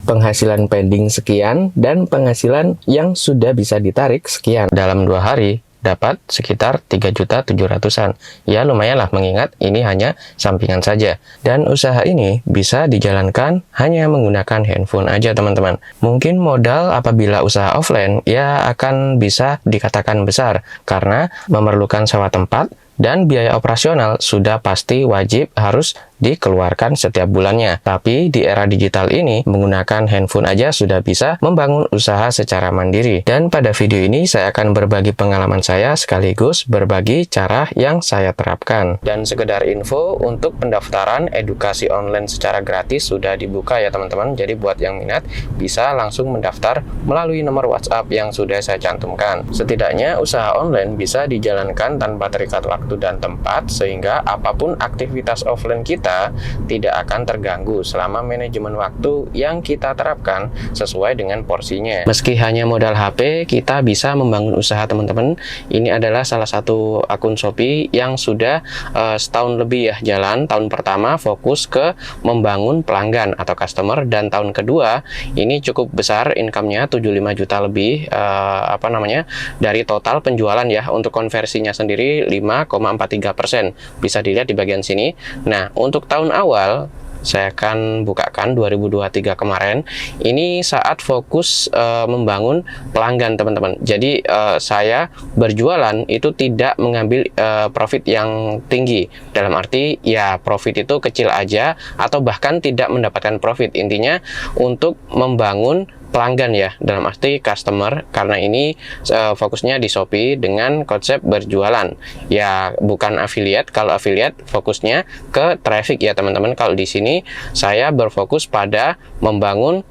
penghasilan pending sekian, dan penghasilan yang sudah bisa ditarik sekian. Dalam 2 hari, dapat sekitar 3.700.000-an. Ya lumayan lah, mengingat ini hanya sampingan saja. Dan usaha ini bisa dijalankan hanya menggunakan handphone aja teman-teman. Mungkin modal apabila usaha offline ya akan bisa dikatakan besar, karena memerlukan sewa tempat, dan biaya operasional sudah pasti wajib harus dikeluarkan setiap bulannya. Tapi di era digital ini, menggunakan handphone aja sudah bisa membangun usaha secara mandiri. Dan pada video ini saya akan berbagi pengalaman saya sekaligus berbagi cara yang saya terapkan. Dan sekedar info, untuk pendaftaran edukasi online secara gratis sudah dibuka ya teman-teman. Jadi buat yang minat bisa langsung mendaftar melalui nomor WhatsApp yang sudah saya cantumkan. Setidaknya usaha online bisa dijalankan tanpa terikat waktu dan tempat, sehingga apapun aktivitas offline kita tidak akan terganggu selama manajemen waktu yang kita terapkan sesuai dengan porsinya. Meski hanya modal HP, kita bisa membangun usaha teman-teman. Ini adalah salah satu akun Shopee yang sudah setahun lebih ya jalan. Tahun pertama fokus ke membangun pelanggan atau customer, dan tahun kedua ini cukup besar income-nya, 75 juta lebih dari total penjualan ya. Untuk konversinya sendiri 5,43%, bisa dilihat di bagian sini. Nah, untuk tahun awal saya akan bukakan 2023 kemarin, ini saat fokus membangun pelanggan teman-teman. Jadi saya berjualan itu tidak mengambil profit yang tinggi, dalam arti ya profit itu kecil aja atau bahkan tidak mendapatkan profit. Intinya untuk membangun pelanggan ya, dalam arti customer, karena ini fokusnya di Shopee dengan konsep berjualan ya, bukan affiliate. Kalau affiliate fokusnya ke traffic ya teman-teman. Kalau di sini saya berfokus pada membangun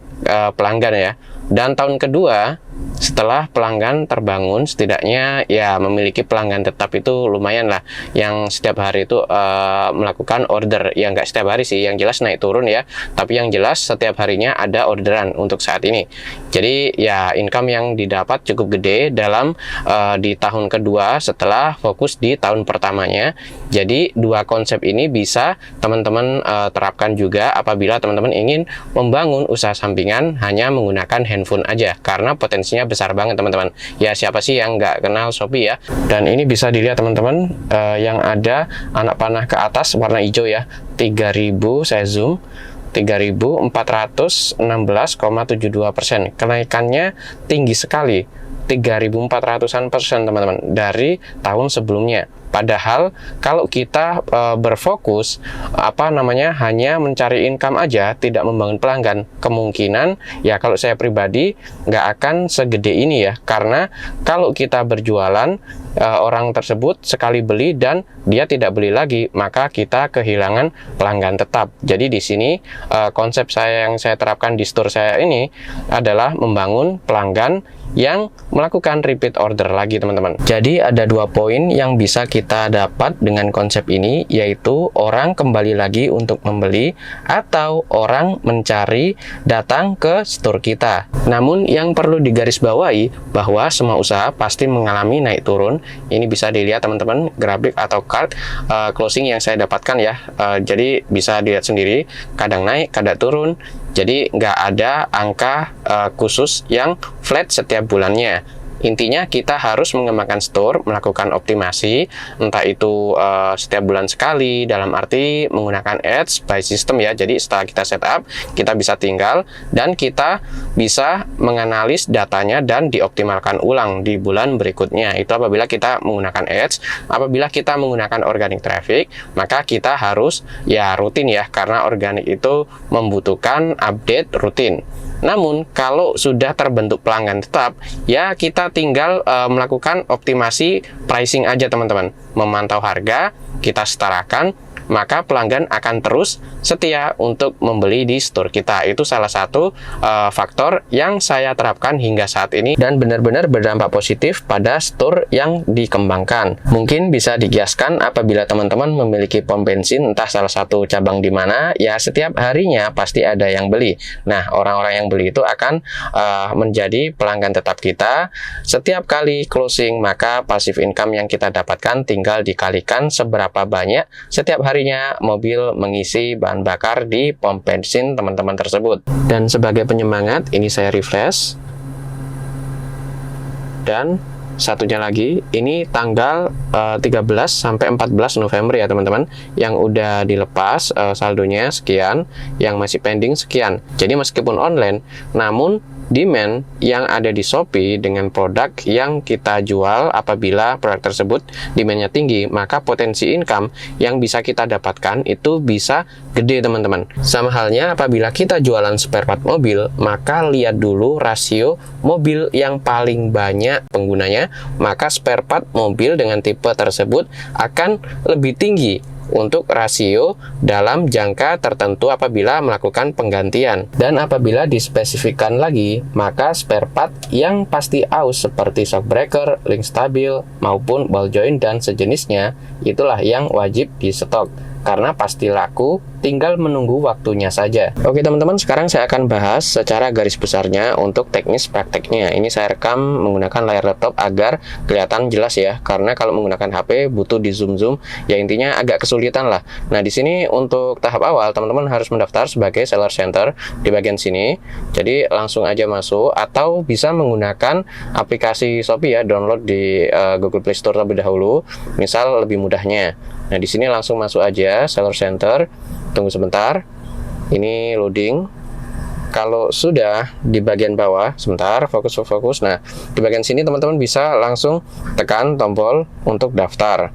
pelanggan ya. Dan tahun kedua setelah pelanggan terbangun, setidaknya ya memiliki pelanggan tetap itu lumayan lah, yang setiap hari itu melakukan order. Ya nggak setiap hari sih, yang jelas naik turun ya, tapi yang jelas setiap harinya ada orderan untuk saat ini. Jadi ya income yang didapat cukup gede dalam di tahun kedua setelah fokus di tahun pertamanya. Jadi dua konsep ini bisa teman-teman terapkan juga apabila teman-teman ingin membangun usaha sampingan hanya menggunakan handphone aja, karena potensinya besar banget teman-teman. Ya siapa sih yang nggak kenal Shopee ya. Dan ini bisa dilihat teman-teman, yang ada anak panah ke atas warna hijau ya, 3000, saya zoom, 3.416,72%. Kenaikannya tinggi sekali, 3.400% teman-teman dari tahun sebelumnya. Padahal kalau kita berfokus hanya mencari income aja, tidak membangun pelanggan, kemungkinan ya kalau saya pribadi nggak akan segede ini ya. Karena kalau kita berjualan, orang tersebut sekali beli dan dia tidak beli lagi, maka kita kehilangan pelanggan tetap. Jadi di sini konsep saya yang saya terapkan di store saya ini adalah membangun pelanggan yang melakukan repeat order lagi teman-teman. Jadi ada 2 poin yang bisa kita dapat dengan konsep ini, yaitu orang kembali lagi untuk membeli atau orang mencari datang ke store kita. Namun yang perlu digarisbawahi bahwa semua usaha pasti mengalami naik turun. Ini bisa dilihat teman-teman, grafik atau chart closing yang saya dapatkan ya. Jadi bisa dilihat sendiri, kadang naik, kadang turun. Jadi nggak ada angka khusus yang flat setiap bulannya. Intinya kita harus mengembangkan store, melakukan optimasi, entah itu setiap bulan sekali, dalam arti menggunakan ads by system ya. Jadi setelah kita setup, kita bisa tinggal dan kita bisa menganalisis datanya dan dioptimalkan ulang di bulan berikutnya. Itu apabila kita menggunakan ads. Apabila kita menggunakan organic traffic, maka kita harus ya rutin ya, karena organic itu membutuhkan update rutin. Namun kalau sudah terbentuk pelanggan tetap, ya kita tinggal melakukan optimasi pricing aja teman-teman. Memantau harga, kita setarakan, maka pelanggan akan terus setia untuk membeli di store kita. Itu salah satu faktor yang saya terapkan hingga saat ini dan benar-benar berdampak positif pada store yang dikembangkan. Mungkin bisa dikiaskan apabila teman-teman memiliki pom bensin, entah salah satu cabang di mana, ya setiap harinya pasti ada yang beli. Nah, orang-orang yang beli itu akan menjadi pelanggan tetap kita. Setiap kali closing, maka passive income yang kita dapatkan tinggal dikalikan seberapa banyak setiap hari harinya mobil mengisi bahan bakar di pom bensin teman-teman tersebut. Dan sebagai penyemangat, ini saya refresh. Dan satunya lagi, ini tanggal 13 sampai 14 November ya teman-teman. Yang udah dilepas saldonya sekian, yang masih pending sekian. Jadi meskipun online, namun demand yang ada di Shopee dengan produk yang kita jual, apabila produk tersebut demandnya tinggi, maka potensi income yang bisa kita dapatkan itu bisa gede teman-teman. Sama halnya apabila kita jualan spare part mobil, maka lihat dulu rasio mobil yang paling banyak penggunanya, maka spare part mobil dengan tipe tersebut akan lebih tinggi untuk rasio dalam jangka tertentu apabila melakukan penggantian. Dan apabila dispesifikkan lagi, maka spare part yang pasti aus seperti shock breaker, link stabil, maupun ball joint dan sejenisnya, itulah yang wajib di stok karena pasti laku, tinggal menunggu waktunya saja. Oke teman-teman, sekarang saya akan bahas secara garis besarnya untuk teknis prakteknya. Ini saya rekam menggunakan layar laptop agar kelihatan jelas ya, karena kalau menggunakan HP butuh di zoom, ya intinya agak kesulitan lah. Nah di sini untuk tahap awal teman-teman harus mendaftar sebagai seller center di bagian sini. Jadi langsung aja masuk, atau bisa menggunakan aplikasi Shopee ya, download di Google Play Store terlebih dahulu, misal lebih mudahnya. Nah di sini langsung masuk aja seller center. Tunggu sebentar, ini loading. Kalau sudah di bagian bawah, sebentar, fokus. Nah di bagian sini teman-teman bisa langsung tekan tombol untuk daftar.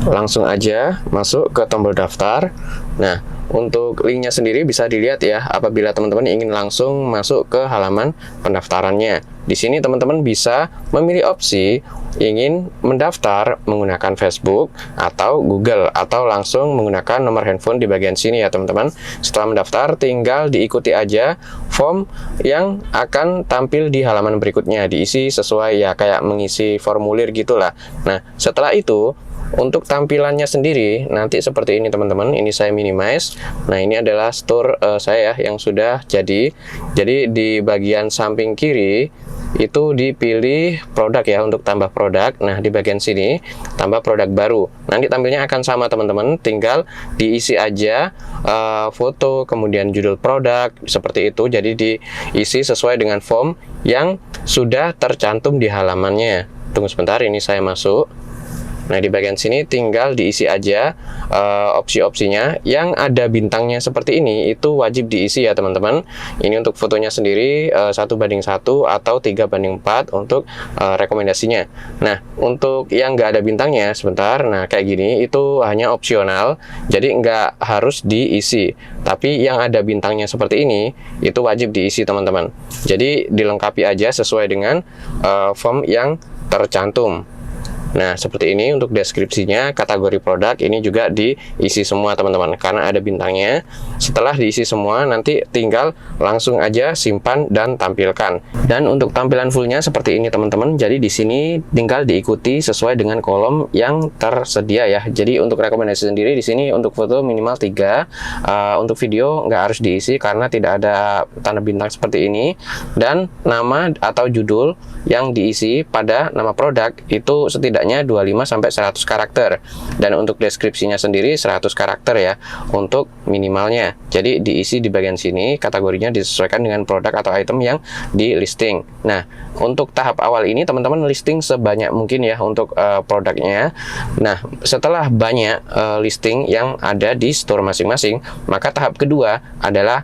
Langsung aja masuk ke tombol daftar. Nah untuk linknya sendiri bisa dilihat ya apabila teman-teman ingin langsung masuk ke halaman pendaftarannya. Di sini teman-teman bisa memilih opsi ingin mendaftar menggunakan Facebook atau Google, atau langsung menggunakan nomor handphone di bagian sini ya teman-teman. Setelah mendaftar tinggal diikuti aja form yang akan tampil di halaman berikutnya, diisi sesuai ya kayak mengisi formulir gitulah. Nah setelah itu untuk tampilannya sendiri nanti seperti ini teman-teman. Ini saya minimize. Nah ini adalah store saya yang sudah jadi. Jadi di bagian samping kiri itu dipilih produk ya, untuk tambah produk. Nah di bagian sini tambah produk baru. Nanti tampilnya akan sama teman-teman, tinggal diisi aja foto kemudian judul produk seperti itu. Jadi diisi sesuai dengan form yang sudah tercantum di halamannya. Tunggu sebentar, ini saya masuk. Nah di bagian sini tinggal diisi aja opsi-opsinya. Yang ada bintangnya seperti ini itu wajib diisi ya teman-teman. Ini untuk fotonya sendiri 1:1 atau 3:4 untuk rekomendasinya. Nah untuk yang nggak ada bintangnya, sebentar, nah kayak gini itu hanya opsional, jadi nggak harus diisi. Tapi yang ada bintangnya seperti ini itu wajib diisi teman-teman. Jadi dilengkapi aja sesuai dengan form yang tercantum. Nah seperti ini untuk deskripsinya. Kategori produk ini juga diisi semua teman-teman karena ada bintangnya. Setelah diisi semua nanti tinggal langsung aja simpan dan tampilkan. Dan untuk tampilan fullnya seperti ini teman-teman. Jadi di sini tinggal diikuti sesuai dengan kolom yang tersedia ya. Jadi untuk rekomendasi sendiri di sini untuk foto minimal 3, untuk video nggak harus diisi karena tidak ada tanda bintang seperti ini. Dan nama atau judul yang diisi pada nama produk itu setidaknya 25-100 karakter. Dan untuk deskripsinya sendiri 100 karakter ya untuk minimalnya. Jadi diisi di bagian sini, kategorinya disesuaikan dengan produk atau item yang di listing. Nah untuk tahap awal ini teman-teman listing sebanyak mungkin ya untuk produknya. Nah setelah banyak listing yang ada di store masing-masing, maka tahap kedua adalah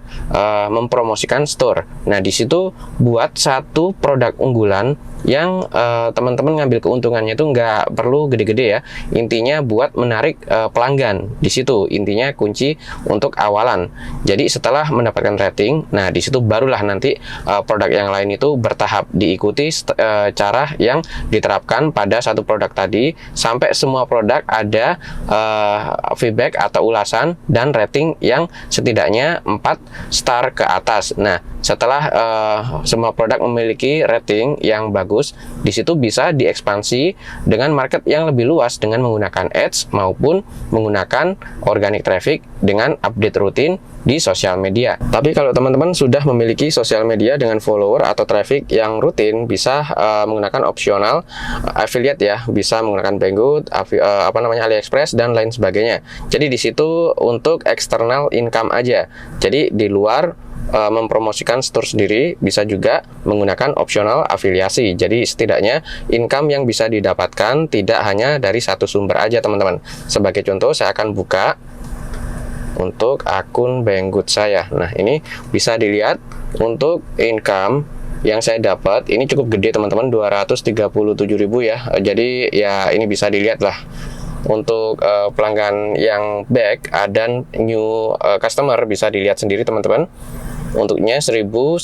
mempromosikan store. Nah di situ buat satu produk unggulan yang teman-teman ngambil keuntungannya itu nggak perlu gede-gede ya. Intinya buat menarik pelanggan. Di situ intinya kunci untuk awalan. Jadi setelah mendapatkan rating, nah di situ barulah nanti produk yang lain itu bertahap diikuti cara yang diterapkan pada satu produk tadi sampai semua produk ada feedback atau ulasan dan rating yang setidaknya 4 star ke atas. Nah setelah semua produk memiliki rating yang bagus bagus, di situ bisa diekspansi dengan market yang lebih luas dengan menggunakan ads maupun menggunakan organic traffic dengan update rutin di sosial media. Tapi kalau teman-teman sudah memiliki sosial media dengan follower atau traffic yang rutin, bisa menggunakan opsional affiliate ya, bisa menggunakan Banggood, AliExpress dan lain sebagainya. Jadi di situ untuk external income aja. Jadi di luar mempromosikan store sendiri, bisa juga menggunakan opsional afiliasi. Jadi setidaknya income yang bisa didapatkan tidak hanya dari satu sumber aja teman-teman. Sebagai contoh, saya akan buka untuk akun Banggood saya. Nah, ini bisa dilihat untuk income yang saya dapat ini cukup gede teman-teman, 237.000 ya. Jadi ya ini bisa dilihat lah. Untuk pelanggan yang back dan new customer bisa dilihat sendiri teman-teman. Untuknya 1146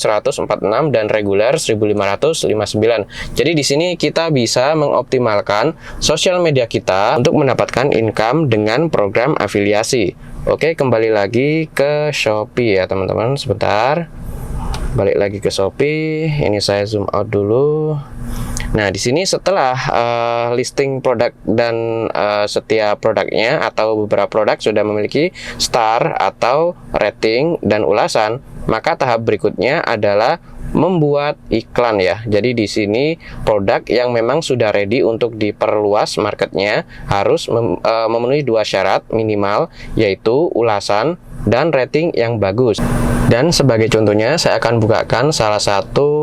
dan reguler 1559. Jadi di sini kita bisa mengoptimalkan sosial media kita untuk mendapatkan income dengan program afiliasi. Oke, kembali lagi ke Shopee ya teman-teman. Sebentar, balik lagi ke Shopee. Ini saya zoom out dulu. Nah, di sini setelah listing produk dan setiap produknya atau beberapa produk sudah memiliki star atau rating dan ulasan, maka tahap berikutnya adalah membuat iklan ya. Jadi di sini produk yang memang sudah ready untuk diperluas marketnya harus memenuhi dua syarat minimal, yaitu ulasan dan rating yang bagus. Dan sebagai contohnya saya akan bukakan salah satu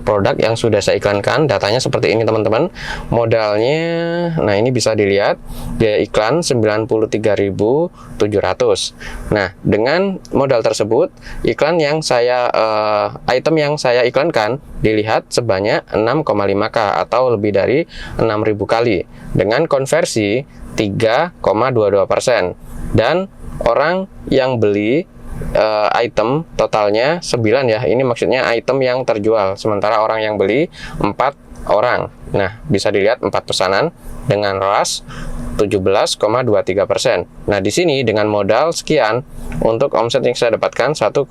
produk yang sudah saya iklankan. Datanya seperti ini teman-teman. Modalnya, nah ini bisa dilihat biaya iklan 93.700. Nah, dengan modal tersebut iklan yang saya item yang saya iklankan dilihat sebanyak 6,5K atau lebih dari 6.000 kali dengan konversi 3,22%. Dan orang yang beli item totalnya 9 ya. Ini maksudnya item yang terjual, sementara orang yang beli 4 orang. Nah, bisa dilihat 4 pesanan dengan ROAS 17,23%. Nah, di sini dengan modal sekian untuk omset yang saya dapatkan 1,6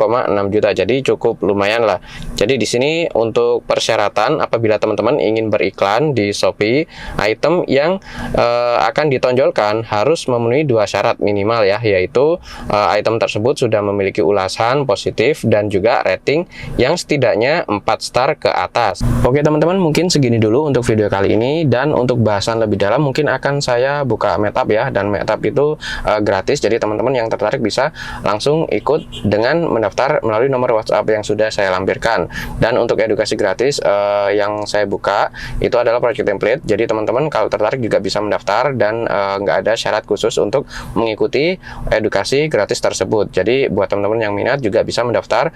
juta. Jadi cukup lumayan lah. Jadi di sini untuk persyaratan apabila teman-teman ingin beriklan di Shopee, item yang akan ditonjolkan harus memenuhi dua syarat minimal ya, yaitu item tersebut sudah memiliki ulasan positif dan juga rating yang setidaknya 4 star ke atas. Oke teman-teman, mungkin segini dulu untuk video kali ini, dan untuk bahasan lebih dalam mungkin akan saya buka meetup ya, dan meetup itu gratis. Jadi teman-teman yang tertarik bisa langsung ikut dengan mendaftar melalui nomor WhatsApp yang sudah saya lampirkan. Dan untuk edukasi gratis yang saya buka itu adalah project template. Jadi teman-teman kalau tertarik juga bisa mendaftar, dan nggak ada syarat khusus untuk mengikuti edukasi gratis tersebut. Jadi buat teman-teman yang minat juga bisa mendaftar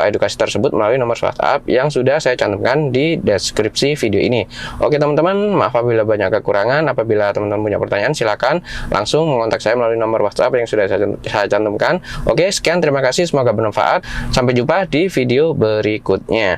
edukasi tersebut melalui nomor WhatsApp yang sudah saya cantumkan di deskripsi video ini. Oke teman-teman, maaf apabila banyak kekurangan. Apabila teman-teman punya pertanyaan, silakan langsung mengontak saya melalui nomor WhatsApp yang sudah saya cantumkan. Oke, sekian, terima kasih, semoga bermanfaat. Sampai jumpa di video berikutnya.